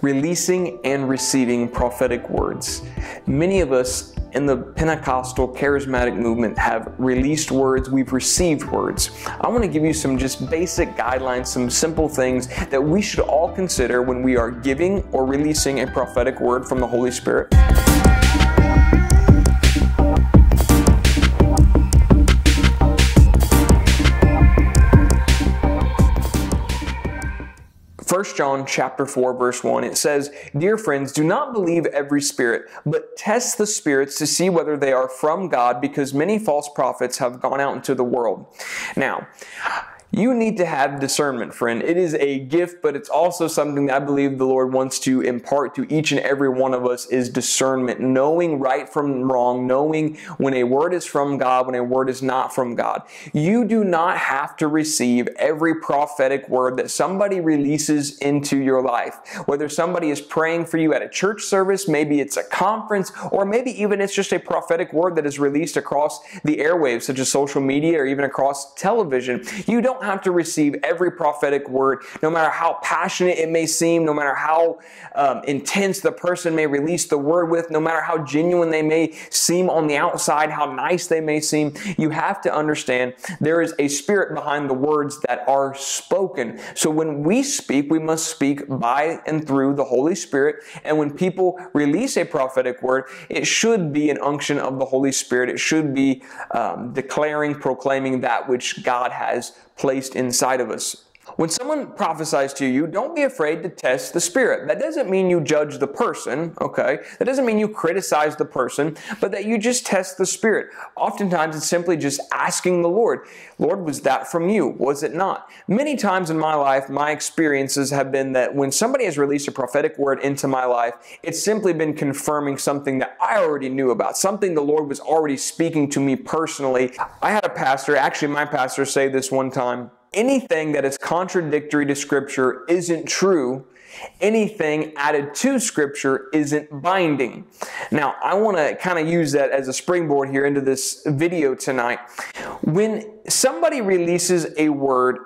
releasing and receiving prophetic words. Many of us in the Pentecostal charismatic movement have released words, we've received words. I want to give you some just basic guidelines, some simple things that we should all consider when we are giving or releasing a prophetic word from the Holy Spirit. First John chapter 4 verse 1, it says, "Dear friends, do not believe every spirit, but test the spirits to see whether they are from God, because many false prophets have gone out into the world." Now, you need to have discernment, friend. It is a gift, but it's also something that I believe the Lord wants to impart to each and every one of us is discernment, knowing right from wrong, knowing when a word is from God, when a word is not from God. You do not have to receive every prophetic word that somebody releases into your life. Whether somebody is praying for you at a church service, maybe it's a conference, or maybe even it's just a prophetic word that is released across the airwaves, such as social media or even across television. You don't have to receive every prophetic word, no matter how passionate it may seem, no matter how intense the person may release the word with, no matter how genuine they may seem on the outside, how nice they may seem. You have to understand there is a spirit behind the words that are spoken. So when we speak, we must speak by and through the Holy Spirit. And when people release a prophetic word, it should be an unction of the Holy Spirit. It should be declaring, proclaiming that which God has placed inside of us. When someone prophesies to you, don't be afraid to test the spirit. That doesn't mean you judge the person, okay? That doesn't mean you criticize the person, but that you just test the spirit. Oftentimes, it's simply just asking the Lord, "Lord, was that from you? Was it not?" Many times in my life, my experiences have been that when somebody has released a prophetic word into my life, it's simply been confirming something that I already knew about, something the Lord was already speaking to me personally. I had a pastor, actually my pastor, say this one time: anything that is contradictory to Scripture isn't true. Anything added to Scripture isn't binding. Now, I want to kind of use that as a springboard here into this video tonight. When somebody releases a word,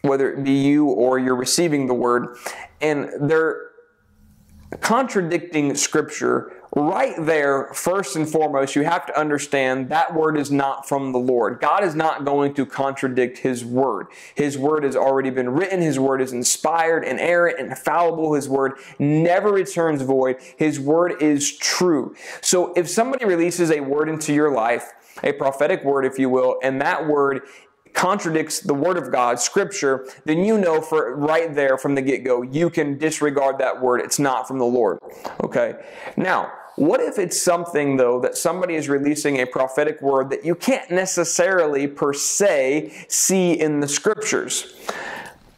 whether it be you or you're receiving the word, and they're contradicting Scripture, right there, first and foremost, you have to understand that word is not from the Lord. God is not going to contradict His word. His word has already been written. His word is inspired, inerrant, and infallible. His word never returns void. His word is true. So if somebody releases a word into your life, a prophetic word, if you will, and that word contradicts the Word of God, Scripture, then you know for right there from the get-go, you can disregard that word. It's not from the Lord. Okay? Now, what if it's something, though, that somebody is releasing a prophetic word that you can't necessarily, per se, see in the Scriptures?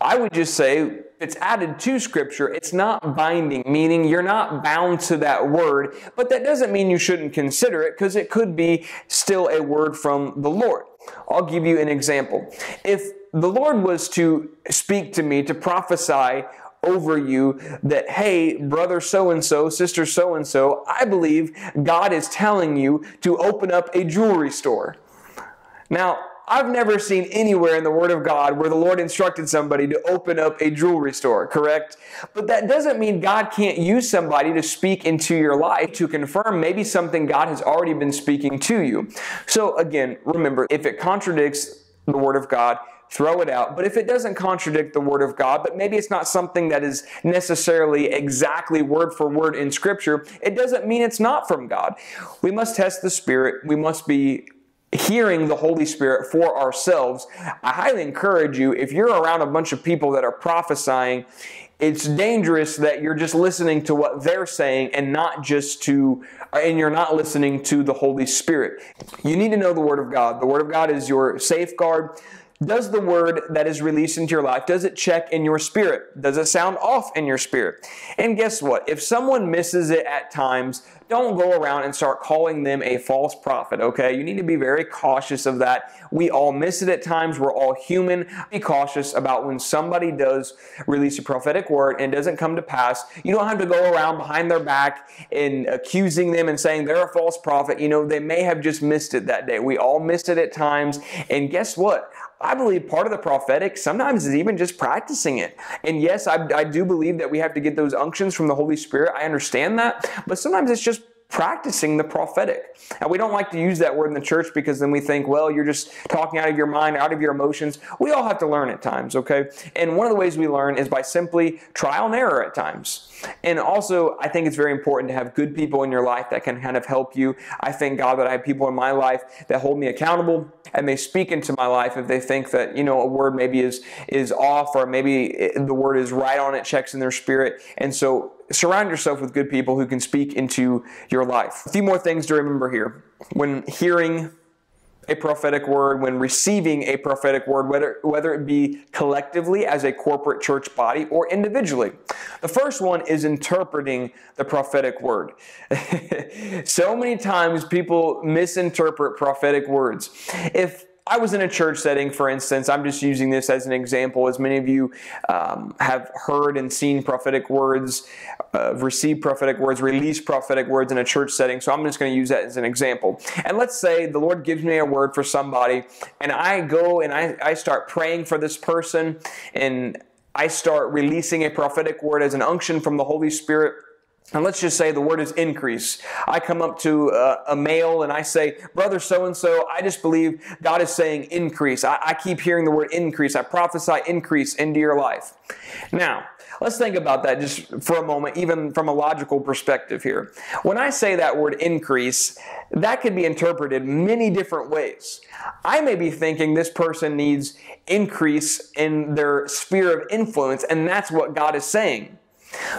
I would just say, it's added to Scripture, it's not binding, meaning you're not bound to that word, but that doesn't mean you shouldn't consider it, because it could be still a word from the Lord. I'll give you an example. If the Lord was to speak to me, to prophesy over you that, "Hey, brother so-and-so, sister so-and-so, I believe God is telling you to open up a jewelry store." Now, I've never seen anywhere in the Word of God where the Lord instructed somebody to open up a jewelry store, correct? But that doesn't mean God can't use somebody to speak into your life to confirm maybe something God has already been speaking to you. So again, remember, if it contradicts the Word of God, throw it out. But if it doesn't contradict the Word of God, but maybe it's not something that is necessarily exactly word for word in Scripture, it doesn't mean it's not from God. We must test the Spirit. We must be hearing the Holy Spirit for ourselves. I highly encourage you, if you're around a bunch of people that are prophesying, it's dangerous that you're just listening to what they're saying and you're not listening to the Holy Spirit. You need to know the Word of God. The Word of God is your safeguard. Does the word that is released into your life, does it check in your spirit? Does it sound off in your spirit? And guess what? If someone misses it at times, don't go around and start calling them a false prophet, okay? You need to be very cautious of that. We all miss it at times. We're all human. Be cautious about when somebody does release a prophetic word and it doesn't come to pass. You don't have to go around behind their back and accusing them and saying they're a false prophet. You know, they may have just missed it that day. We all miss it at times. And guess what? I believe part of the prophetic sometimes is even just practicing it. And yes, I do believe that we have to get those unctions from the Holy Spirit. I understand that. But sometimes it's just practicing the prophetic. And we don't like to use that word in the church because then we think, well, you're just talking out of your mind, out of your emotions. We all have to learn at times, okay? And one of the ways we learn is by simply trial and error at times. And also, I think it's very important to have good people in your life that can kind of help you. I thank God that I have people in my life that hold me accountable and they speak into my life if they think that, a word maybe is off, or maybe the word is right on it, checks in their spirit. And so surround yourself with good people who can speak into your life. A few more things to remember here. When hearing a prophetic word, when receiving a prophetic word, whether it be collectively as a corporate church body or individually. The first one is interpreting the prophetic word. So many times people misinterpret prophetic words. If I was in a church setting, for instance, I'm just using this as an example, as many of you have heard and seen prophetic words, received prophetic words, released prophetic words in a church setting. So I'm just going to use that as an example. And let's say the Lord gives me a word for somebody, and I go and I start praying for this person, and I start releasing a prophetic word as an unction from the Holy Spirit. And let's just say the word is increase. I come up to a male and I say, brother so-and-so, I just believe God is saying increase. I keep hearing the word increase. I prophesy increase into your life. Now, let's think about that just for a moment, even from a logical perspective here. When I say that word increase, that could be interpreted many different ways. I may be thinking this person needs increase in their sphere of influence, and that's what God is saying.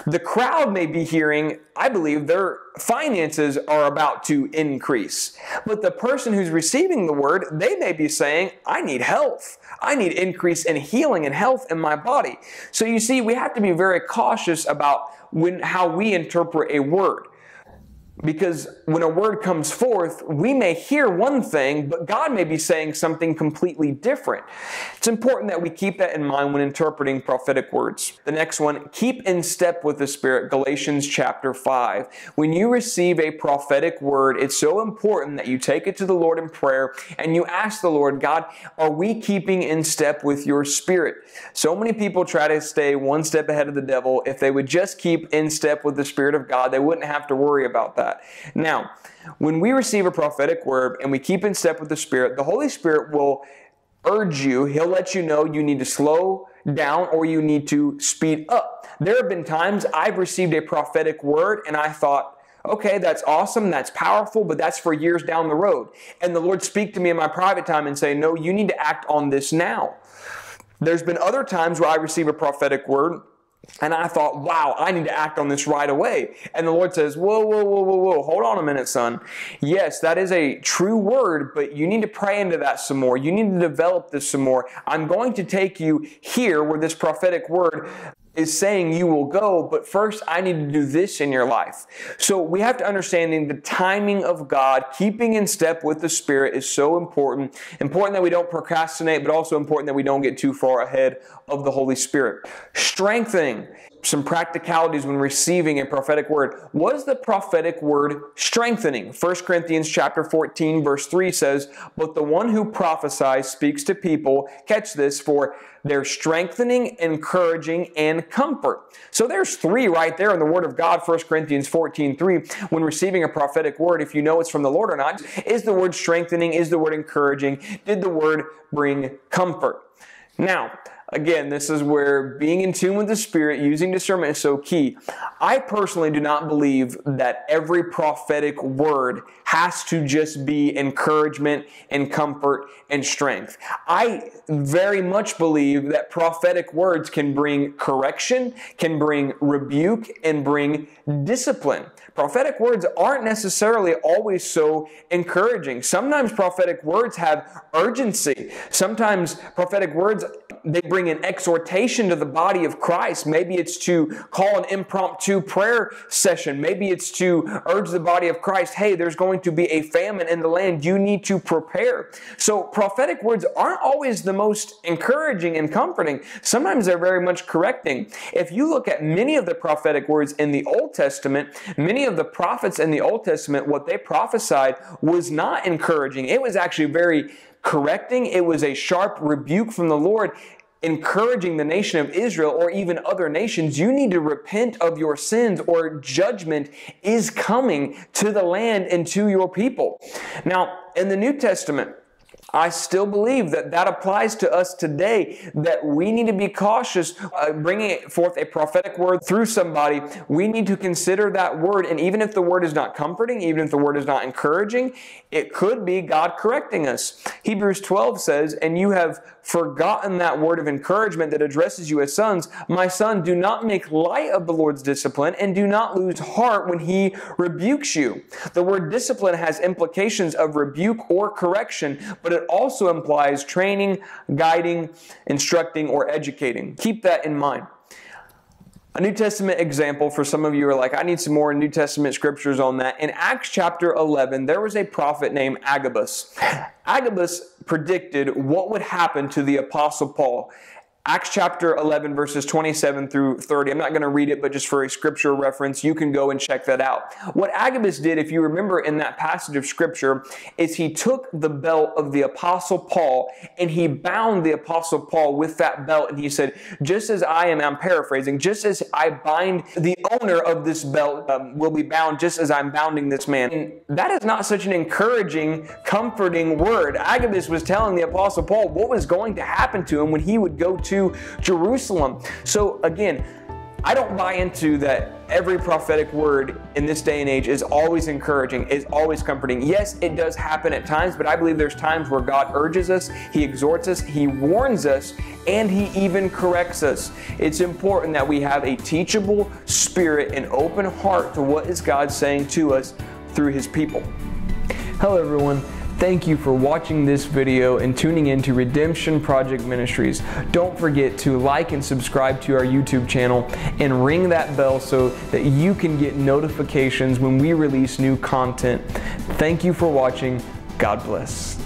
The crowd may be hearing, I believe their finances are about to increase. But the person who's receiving the word, they may be saying, I need health. I need increase in healing and health in my body. So you see, we have to be very cautious about how we interpret a word. Because when a word comes forth, we may hear one thing, but God may be saying something completely different. It's important that we keep that in mind when interpreting prophetic words. The next one, keep in step with the Spirit, Galatians chapter 5. When you receive a prophetic word, it's so important that you take it to the Lord in prayer and you ask the Lord, God, are we keeping in step with your Spirit? So many people try to stay one step ahead of the devil. If they would just keep in step with the Spirit of God, they wouldn't have to worry about that. Now, when we receive a prophetic word and we keep in step with the Spirit, the Holy Spirit will urge you. He'll let you know you need to slow down or you need to speed up. There have been times I've received a prophetic word and I thought, okay, that's awesome, that's powerful, but that's for years down the road. And the Lord speak to me in my private time and say, no, you need to act on this now. There's been other times where I receive a prophetic word and I thought, wow, I need to act on this right away. And the Lord says, whoa, hold on a minute, son. Yes, that is a true word, but you need to pray into that some more. You need to develop this some more. I'm going to take you here where this prophetic word is saying you will go, but first I need to do this in your life. So we have to understand the timing of God, keeping in step with the Spirit is so important. Important that we don't procrastinate, but also important that we don't get too far ahead of the Holy Spirit. Strengthening. Some practicalities when receiving a prophetic word. Was the prophetic word strengthening? 1 Corinthians chapter 14 verse 3 says, but the one who prophesies speaks to people, catch this, for their strengthening, encouraging, and comfort. So there's three right there in the Word of God, 1 Corinthians 14:3. When receiving a prophetic word, if you know it's from the Lord or not, is the word strengthening? Is the word encouraging? Did the word bring comfort? Now, again, this is where being in tune with the Spirit, using discernment is so key. I personally do not believe that every prophetic word has to just be encouragement and comfort and strength. I very much believe that prophetic words can bring correction, can bring rebuke, and bring discipline. Prophetic words aren't necessarily always so encouraging. Sometimes prophetic words have urgency. Sometimes prophetic words, they bring an exhortation to the body of Christ. Maybe it's to call an impromptu prayer session. Maybe it's to urge the body of Christ, hey, there's going to be a famine in the land. You need to prepare. So prophetic words aren't always the most encouraging and comforting. Sometimes they're very much correcting. If you look at many of the prophetic words in the Old Testament, many of the prophets in the Old Testament, what they prophesied was not encouraging. It was actually very correcting. It was a sharp rebuke from the Lord, encouraging the nation of Israel or even other nations. You need to repent of your sins, or judgment is coming to the land and to your people. Now, in the New Testament, I still believe that that applies to us today, that we need to be cautious bringing forth a prophetic word through somebody. We need to consider that word, and even if the word is not comforting, even if the word is not encouraging, it could be God correcting us. Hebrews 12 says, "And you have forgotten that word of encouragement that addresses you as sons. My son, do not make light of the Lord's discipline, and do not lose heart when he rebukes you." The word discipline has implications of rebuke or correction, but it also implies training, guiding, instructing, or educating. Keep that in mind. A New Testament example for some of you are like, I need some more New Testament scriptures on that. In Acts chapter 11, there was a prophet named Agabus. Agabus predicted what would happen to the Apostle Paul. Acts chapter 11, verses 27 through 30. I'm not going to read it, but just for a scripture reference, you can go and check that out. What Agabus did, if you remember in that passage of scripture, is he took the belt of the Apostle Paul and he bound the Apostle Paul with that belt. And he said, just as I'm paraphrasing, just as I bind the owner of this belt will be bound just as I'm bounding this man. And that is not such an encouraging, comforting word. Agabus was telling the Apostle Paul what was going to happen to him when he would go to Jerusalem. So again, I don't buy into that every prophetic word in this day and age is always encouraging, is always comforting. Yes, it does happen at times, but I believe there's times where God urges us, He exhorts us, He warns us, and He even corrects us. It's important that we have a teachable spirit and open heart to what is God saying to us through His people. Hello everyone. Thank you for watching this video and tuning in to Redemption Project Ministries. Don't forget to like and subscribe to our YouTube channel and ring that bell so that you can get notifications when we release new content. Thank you for watching. God bless.